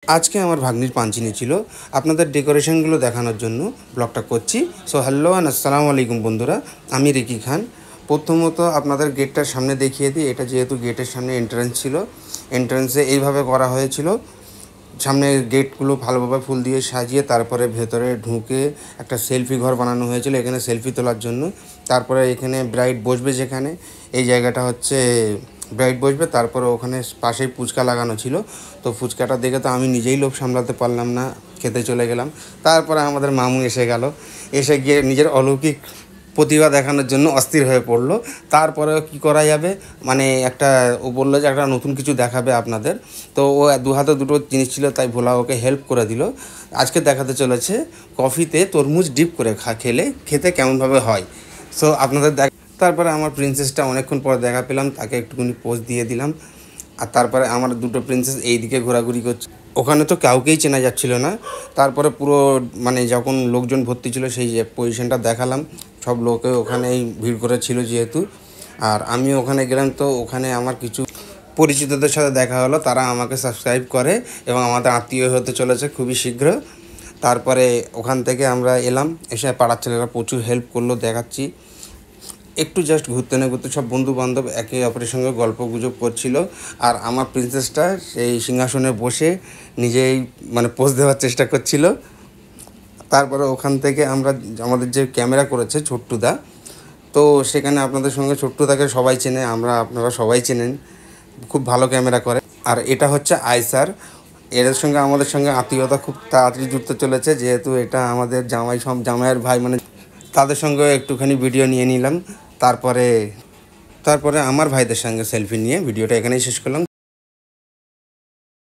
আজকে আমার ভাগ্নির পাঞ্চিনি ছিল আপনাদের ডেকোরেশনগুলো দেখানোর জন্য ব্লগটা করছি। সো হ্যালো অ্যান্ড আসসালামু আলাইকুম বন্ধুরা, আমি রিকি খান। প্রথমত আপনাদের গেটটার সামনে দেখিয়ে দিই। এটা যেহেতু গেটের সামনে এন্ট্রান্স ছিল, এন্ট্রান্সে এইভাবে করা হয়েছিল। সামনে গেটগুলো ভালোভাবে ফুল দিয়ে সাজিয়ে তারপরে ভেতরে ঢুকে একটা সেলফি ঘর বানানো হয়েছিল এখানে সেলফি তোলার জন্য। তারপরে এখানে ব্রাইড বসবে, যেখানে এই জায়গাটা হচ্ছে ব্রাইড বসবে। তারপরে ওখানে পাশেই ফুচকা লাগানো ছিল। তো ফুচকাটা দেখে তো আমি নিজেই লোভ সামলাতে পারলাম না, খেতে চলে গেলাম। তারপরে আমাদের মামু এসে গেল, এসে গিয়ে নিজের অলৌকিক প্রতিভা দেখানোর জন্য অস্থির হয়ে পড়লো। তারপরে কী করা যাবে, মানে ও বললো যে একটা নতুন কিছু দেখাবে আপনাদের। তো ও দু হাতে দুটো জিনিস ছিল, তাই ভোলা ওকে হেল্প করে দিল। আজকে দেখাতে চলেছে কফিতে তরমুজ ডিপ করে খেতে কেমনভাবে হয়। সো আপনাদের তারপরে আমার প্রিন্সেসটা অনেকক্ষণ পরে দেখা পেলাম, তাকে একটুখানি পোজ দিয়ে দিলাম। আর তারপরে আমার দুটো প্রিন্সেস এই দিকে ঘোরাঘুরি করছে। ওখানে তো কাউকেই চেনা যাচ্ছিল না। তারপরে পুরো মানে যখন লোকজন ভর্তি ছিল সেই যে পজিশনটা দেখালাম, সব লোকে ওখানেই ভিড় করেছিল যেহেতু। আর আমি ওখানে গেলাম, তো ওখানে আমার কিছু পরিচিতদের সাথে দেখা হলো, তারা আমাকে সাবস্ক্রাইব করে এবং আমাদের আত্মীয় হতে চলেছে খুবই শীঘ্র। তারপরে ওখান থেকে আমরা এলাম, এসে পাড়ার ছেলেরা প্রচুর হেল্প করলো, দেখাচ্ছি। একটু জাস্ট ঘুরতে না ঘুরতে সব বন্ধু বান্ধব একে অপরের সঙ্গে গল্প গুজব করছিল। আর আমার প্রিন্সেসটা সেই সিংহাসনে বসে নিজেই মানে পোজ দেওয়ার চেষ্টা করছিল। তারপরে ওখান থেকে আমরা আমাদের যে ক্যামেরা করেছে ছোট্টুদা, তো সেখানে আপনাদের সঙ্গে ছোট্টুদাকে সবাই চেনে, আপনারা সবাই চেনেন, খুব ভালো ক্যামেরা করে। আর এটা হচ্ছে আইসার, এদের সঙ্গে আমাদের সঙ্গে আত্মীয়তা খুব তাড়াতাড়ি জুড়তে চলেছে, যেহেতু এটা আমাদের জামাইয়ের ভাই, মানে তাদের সঙ্গে একটুখানি ভিডিও নিয়ে নিলাম। তারপরে আমার ভাইদের সঙ্গে সেলফি নিয়ে ভিডিওটা এখানেই শেষ করলাম।